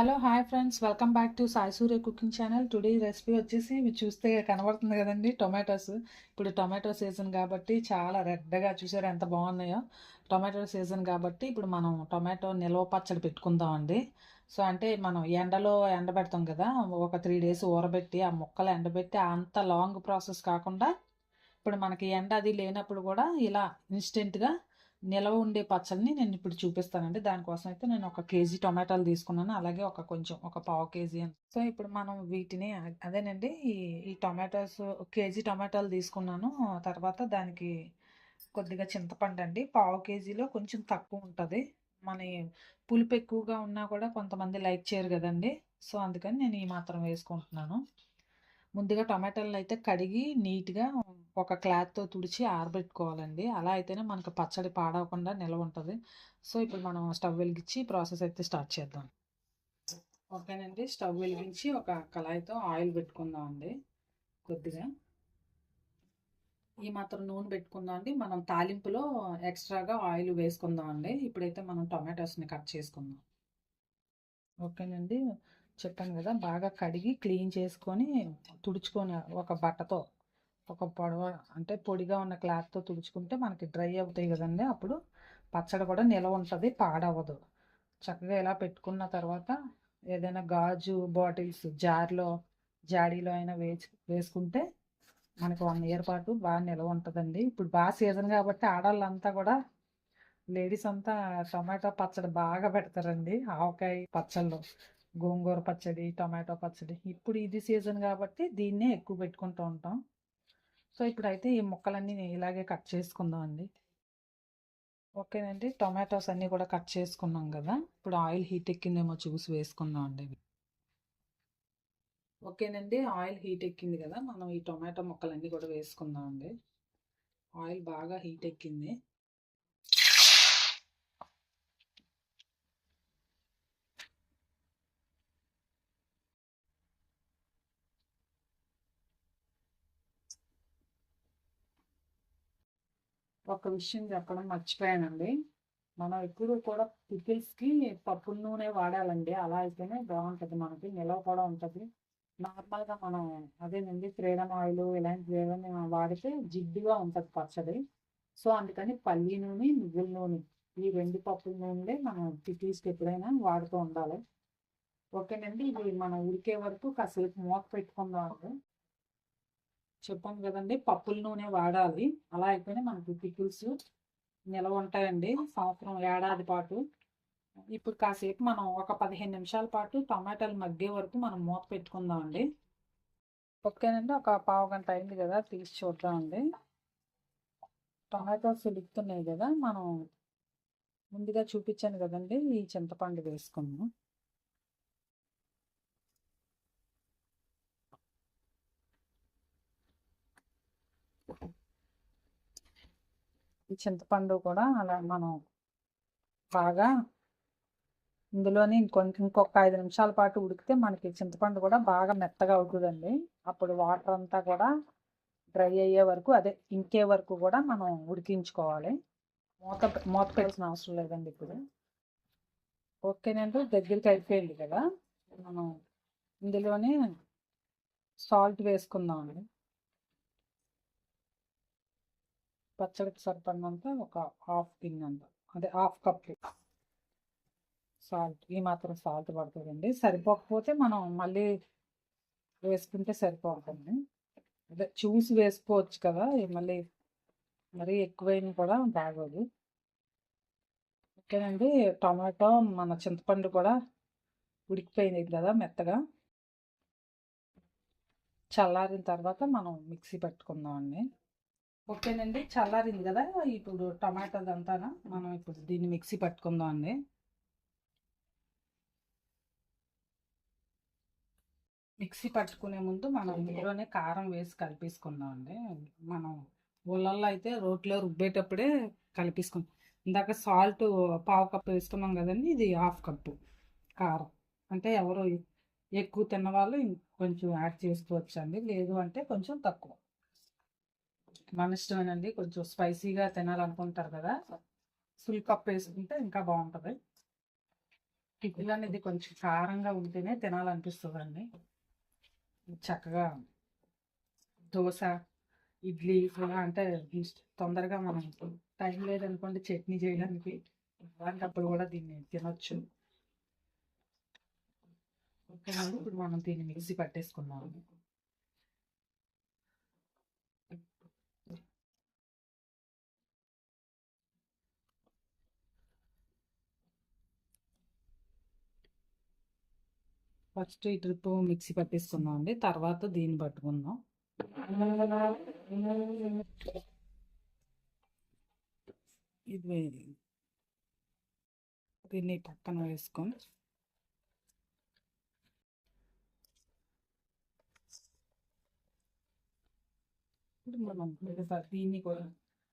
Hello hi friends, welcome back to Sai Surya cooking channel. Today recipe వచ్చేసి ఇవి చూస్తే కనబడుతుంది కదండి, టొమాటోస్. ఇప్పుడు టొమాటో సీజన్ కాబట్టి చాలా రెడ్గా చూసారు ఎంత బాగున్నాయో. టొమాటో సీజన్ కాబట్టి ఇప్పుడు మనం టొమాటో నిల్వ పచ్చడి పెట్టుకుందామండి. సో అంటే మనం ఎండలో ఎండబెడతాం కదా, ఒక 3 days ఊరబెట్టి ఆ ముక్కలు ఎండబెట్టి అంత లాంగ్ ప్రాసెస్ కాకుండా ఇప్పుడు మనకి ఎండ అది లేనప్పుడు కూడా ఇలా ఇన్స్టెంట్గా నిలవ ఉండే పచ్చడిని నేను ఇప్పుడు చూపిస్తానండి. దానికోసం అయితే నేను 1 kg టొమాటోలు తీసుకున్నాను, అలాగే ఒక పావు కేజీ అని. సో ఇప్పుడు మనం వీటిని అదేనండి, ఈ టొమాటోస్ 1 kg టొమాటోలు తీసుకున్నాను. తర్వాత దానికి కొద్దిగా చింతపండు అండి, పావు కేజీలో కొంచెం తక్కువ ఉంటుంది. మన పులుపు ఎక్కువగా ఉన్నా కూడా కొంతమంది లైక్ చేయరు కదండి. సో అందుకని నేను ఈ మాత్రం వేసుకుంటున్నాను. ముందుగా టమాటాలను అయితే కడిగి నీట్గా ఒక క్లాత్తో తుడిచి ఆరబెట్టుకోవాలండి. అలా అయితేనే మనకు పచ్చడి పాడవకుండా నిల్వ ఉంటుంది. సో ఇప్పుడు మనం స్టవ్ వెలిగించి ప్రాసెస్ అయితే స్టార్ట్ చేద్దాం. ఓకేనండి, స్టవ్ వెలిగించి ఒక కళాయితో ఆయిల్ పెట్టుకుందామండి. కొద్దిగా ఈ మాత్రం నూనె పెట్టుకుందాం అండి. మనం తాలింపులో ఎక్స్ట్రాగా ఆయిల్ వేసుకుందాం అండి. ఇప్పుడైతే మనం టమాటోస్ని కట్ చేసుకుందాం. ఓకేనండి, చెప్పాను కదా, బాగా కడిగి క్లీన్ చేసుకొని తుడుచుకొని ఒక బట్టతో, ఒక పొడవ అంటే పొడిగా ఉన్న క్లాత్తో తుడుచుకుంటే మనకి డ్రై అవుతాయి కదండి. అప్పుడు పచ్చడి కూడా నిలవ ఉంటుంది, పాడవదు. చక్కగా ఇలా పెట్టుకున్న తర్వాత ఏదైనా గాజు బాటిల్స్ జాడీలో అయినా వేసుకుంటే మనకి 1 year పాటు బాగా నిలవ ఉంటుందండి. ఇప్పుడు బాగా సీజన్ కాబట్టి ఆడవాళ్ళంతా కూడా, లేడీస్ అంతా టమాటో పచ్చడి బాగా పెడతారండి. ఆవకాయ పచ్చళ్ళు, గోంగూర పచ్చడి, టమాటో పచ్చడి. ఇప్పుడు ఇది సీజన్ కాబట్టి దీన్నే ఎక్కువ పెట్టుకుంటూ ఉంటాం. సో ఇప్పుడైతే ఈ ముక్కలన్నీ ఇలాగే కట్ చేసుకుందాం అండి. ఓకేనండి, టొమాటోస్ అన్నీ కూడా కట్ చేసుకున్నాం కదా. ఇప్పుడు ఆయిల్ హీట్ ఎక్కిందేమో చూసి వేసుకుందాం అండి. ఓకేనండి, ఆయిల్ హీట్ ఎక్కింది కదా, మనం ఈ టొమాటో ముక్కలన్నీ కూడా వేసుకుందాం అండి. ఆయిల్ బాగా హీట్ ఎక్కింది. ఒక విషయం చెప్పడం మర్చిపోయానండి, మనం ఎప్పుడు కూడా పికిల్స్కి పప్పుల నూనె వాడాలండి. అలా అయితేనే బాగుంటుంది, మనకి నిలవ కూడా ఉంటుంది. నార్మల్గా మనం అదేనండి ఫ్రీడమ్ ఆయిల్ ఇలాంటివి ఏమైనా వాడితే జిడ్డుగా ఉంటుంది పచ్చడి. సో అందుకని పల్లి నూనె, నువ్వుల నూనె, ఈ 2 పప్పుల నూనెలే మనం పికిల్స్కి ఎప్పుడైనా వాడుతూ ఉండాలి. ఓకేనండి, ఇది మనం ఉడికే వరకు కాసేపు మూత పెట్టుకుందాం. చెప్పాను కదండి, పప్పుల నూనె వాడాలి. అలా అయితేనే మనకి పికిల్స్ నిలవ ఉంటాయండి సంవత్సరం, ఏడాది పాటు. ఇప్పుడు కాసేపు మనం ఒక 15 నిమిషాల పాటు టమాటాలు మగ్గే వరకు మనం మూత పెట్టుకుందాం అండి. ఓకేనండి, ఒక పావు గంట అయింది కదా, తీసి చూద్దామండి. టమాటోస్ ఉడుకుతున్నాయి కదా, మనం ముందుగా చూపించాను కదండి, ఈ చింతపండు వేసుకున్నాం. ఈ చింతపండు కూడా అలా మనం బాగా ఇందులోనే ఇంకొక 5 నిమిషాల పాటు ఉడికితే మనకి చింతపండు కూడా బాగా మెత్తగా అవుతుందండి. అప్పుడు వాటర్ అంతా కూడా డ్రై అయ్యే వరకు, అదే ఇంకే వరకు కూడా మనం ఉడికించుకోవాలి. మూత మూత పెట్టాల్సిన అవసరం లేదండి ఇప్పుడు. ఓకేనండి, దగ్గరికి అయిపోయింది కదా, మనం ఇందులోనే సాల్ట్ వేసుకుందామండి. పచ్చడికి సరిపడినంత ఒక హాఫ్ గిన్నె, అదే హాఫ్ కప్ సాల్ట్. ఈ మాత్రం సాల్ట్ పడుతుందండి. సరిపోకపోతే మనం మళ్ళీ వేసుకుంటే సరిపోతుంది. అదే చూసి వేసుకోవచ్చు కదా, మళ్ళీ మరీ ఎక్కువైనా కూడా బాగోదు. ఓకేనండి, టమాటో మన చింతపండు కూడా ఉడికిపోయింది కదా మెత్తగా. చల్లారిన తర్వాత మనం మిక్సీ పెట్టుకుందాం అండి. ఓకేనండి, చల్లారింది కదా, ఇప్పుడు టమాటోదంతా మనం ఇప్పుడు దీన్ని మిక్సీ పట్టుకుందాం అండి. మిక్సీ పట్టుకునే ముందు మనం ఇందులోనే కారం వేసి కలిపేసుకుందాం అండి. మనం ఊళ్ళల్లో అయితే రోట్లో రుబ్బేటప్పుడే కలిపేసుకుంటాం. ఇందాక సాల్ట్ పావు కప్పు వేసుకున్నాం కదండి, ఇది హాఫ్ కప్పు కారం. అంటే ఎవరు ఎక్కువ తిన్నవాళ్ళు కొంచెం యాడ్ చేసుకోవచ్చు అండి, లేదు అంటే కొంచెం తక్కువ, మన ఇష్టమేనండి. కొంచెం స్పైసీగా తినాలనుకుంటారు కదా, ఫుల్ కప్ వేసుకుంటే ఇంకా బాగుంటుంది. టిఫిన్ అనేది కొంచెం కారంగా ఉంటేనే తినాలనిపిస్తుందండి. చక్కగా దోశ, ఇడ్లీ ఇలా అంటే తొందరగా మనం టైం లేదనుకోండి చట్నీ చేయడానికి, అలాంటప్పుడు కూడా దీన్ని తినొచ్చు. ఓకేనండి, ఇప్పుడు మనం దీన్ని మిక్సీ పట్టేసుకున్నాము. ఫస్ట్ ఈ ట్రిప్ మిక్సీ పట్టేసుకుందాం అండి, తర్వాత దీన్ని పట్టుకుందాం. ఇది దీన్ని పక్కన వేసుకొని ఇప్పుడు మనం దీన్ని కూడా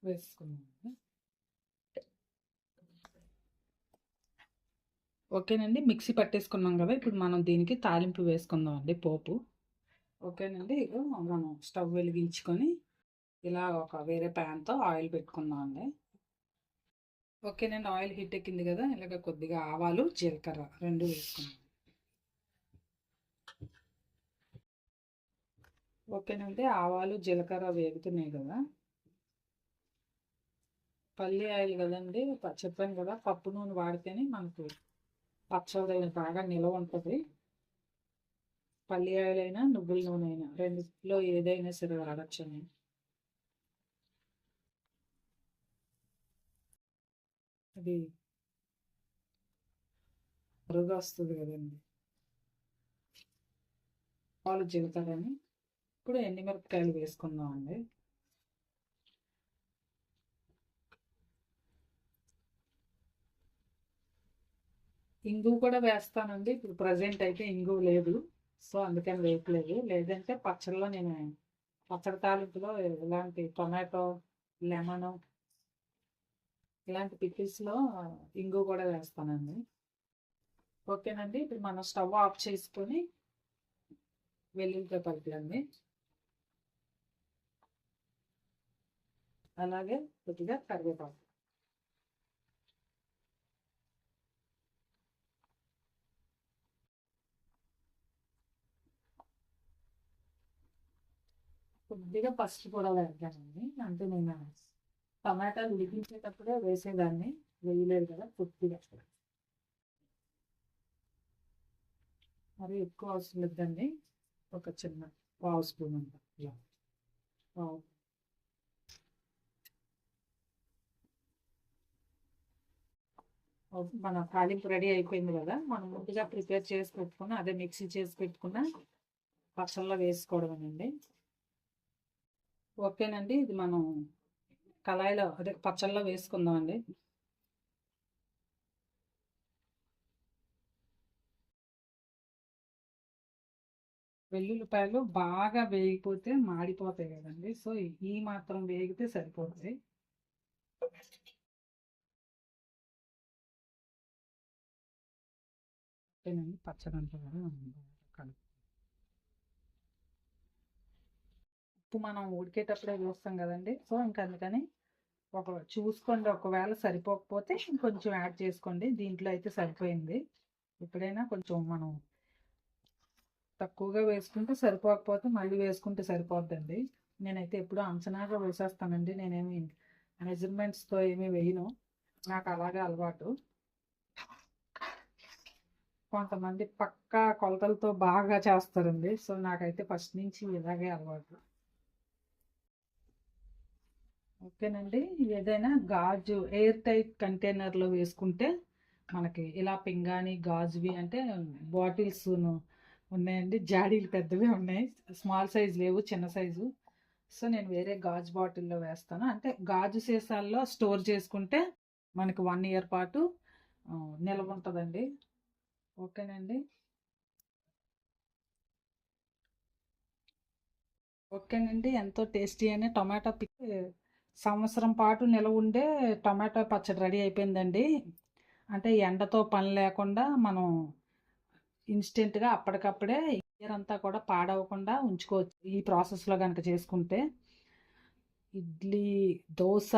వేసుకున్నాం. ఓకేనండి, మిక్సీ పట్టేసుకున్నాం కదా, ఇప్పుడు మనం దీనికి తాలింపు వేసుకుందాం అండి, పోపు. ఓకేనండి, ఇక మనం స్టవ్ వెలిగించుకొని ఇలా ఒక వేరే ప్యాన్తో ఆయిల్ పెట్టుకుందాం అండి. ఓకేనండి, ఆయిల్ హీట్ ఎక్కింది కదా, ఇలాగ కొద్దిగా ఆవాలు జీలకర్ర రెండు వేసుకుందాం. ఓకేనండి, ఆవాలు జీలకర్ర వేగుతున్నాయి కదా, పల్లి ఆయిల్ కదండి, చెప్పాను కదా పప్పు నూనె వాడితేనే మనకు పచ్చడి బాగా నిలవ ఉంటుంది. పల్లి ఆయిల్ అయినా నువ్వుల నూనె అయినా రెండిట్లో ఏదైనా సరే వాడచ్చండి. అది బరువుగా వస్తుంది కదండి. పాలు జీలకర్రని ఇప్పుడు ఎండుమిరపకాయలు వేసుకుందాం అండి. ఇంగు కూడా వేస్తానండి, ఇప్పుడు ప్రజెంట్ అయితే ఇంగు లేదు, సో అందుకని వేయట్లేదు. లేదంటే పచ్చడిలో నేను పచ్చడి తాలింపులో ఇలాంటి టొమాటో, లెమన్ ఇలాంటి పికిల్స్లో ఇంగు కూడా వేస్తానండి. ఓకేనండి, ఇప్పుడు మనం స్టవ్ ఆఫ్ చేసుకొని వెల్లుల్లిపాయ పలుకులండి, అలాగే కొద్దిగా కరివేపాకు. కొద్దిగా పసుపు కూడా వేద్దామండి, అంటే నేను టమాటాలు ఉడికించేటప్పుడే వేసేదాన్ని, వేయలేదు కదా కొద్దిగా, మరి ఎక్కువ అవసరం లేదండి, ఒక చిన్న పావు స్పూన్ అంత ఇలా పావు. మన తాలింపు రెడీ అయిపోయింది కదా, మనం ముందుగా ప్రిపేర్ చేసి పెట్టుకున్న అదే మిక్సీ చేసి పెట్టుకున్న పచ్చళ్ళలో వేసుకోవడమేనండి. ఓకేనండి, ఇది మనం కళాయిలో అదే పచ్చళ్ళలో వేసుకుందామండి. వెల్లుల్లిపాయలు బాగా వేగిపోతే మాడిపోతాయి కదండి, సో ఈ మాత్రం వేగితే సరిపోతుంది. ఓకేనండి, పచ్చడి అంతా కూడా కలుపు. ఉప్పు మనం ఉడికేటప్పుడే చూస్తాం కదండి, సో ఇంకా అందుకని చూసుకోండి, ఒకవేళ సరిపోకపోతే ఇంకొంచెం యాడ్ చేసుకోండి, దీంట్లో అయితే సరిపోయింది. ఎప్పుడైనా కొంచెం మనం తక్కువగా వేసుకుంటే సరిపోకపోతే మళ్ళీ వేసుకుంటే సరిపోద్దండి. నేనైతే ఎప్పుడూ అంచనాగా వేసేస్తానండి, నేనేమి మెజర్మెంట్స్తో ఏమీ వేయను, నాకు అలాగే అలవాటు. కొంతమంది పక్కా కొలతలతో బాగా చేస్తారండి, సో నాకైతే ఫస్ట్ నుంచి ఇలాగే అలవాటు. ఓకేనండి, ఏదైనా గాజు ఎయిర్ టైట్ కంటైనర్లో వేసుకుంటే మనకి ఇలా పింగాణి గాజువి అంటే బాటిల్స్ ఉన్నాయండి, జాడీలు పెద్దవి ఉన్నాయి, స్మాల్ సైజ్ లేవు, చిన్న సైజు. సో నేను వేరే గాజు బాటిల్లో వేస్తాను, అంటే గాజు సీసాల్లో స్టోర్ చేసుకుంటే మనకి 1 ఇయర్ పాటు నిల్వ ఉంటుందండి. ఓకేనండి. ఓకేనండి, ఎంతో టేస్టీ అయిన టొమాటో సంవత్సరం పాటు నిలవ ఉండే టొమాటో పచ్చడి రెడీ అయిపోయిందండి. అంటే ఎండతో పని లేకుండా మనం ఇన్స్టెంట్గా అప్పటికప్పుడే ఇయర్ అంతా కూడా పాడవకుండా ఉంచుకోవచ్చు ఈ ప్రాసెస్లో కనుక చేసుకుంటే. ఇడ్లీ, దోశ,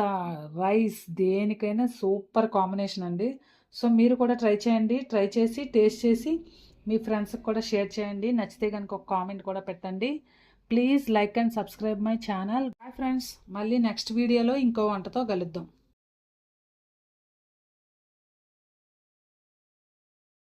రైస్ దేనికైనా సూపర్ కాంబినేషన్ అండి. సో మీరు కూడా ట్రై చేయండి. ట్రై చేసి టేస్ట్ చేసి మీ ఫ్రెండ్స్కి కూడా షేర్ చేయండి. నచ్చితే కనుక ఒక కామెంట్ కూడా పెట్టండి. Please like and subscribe my channel. Bye friends, మళ్ళీ నెక్స్ట్ వీడియోలో ఇంకో వంటతో కలుద్దాం.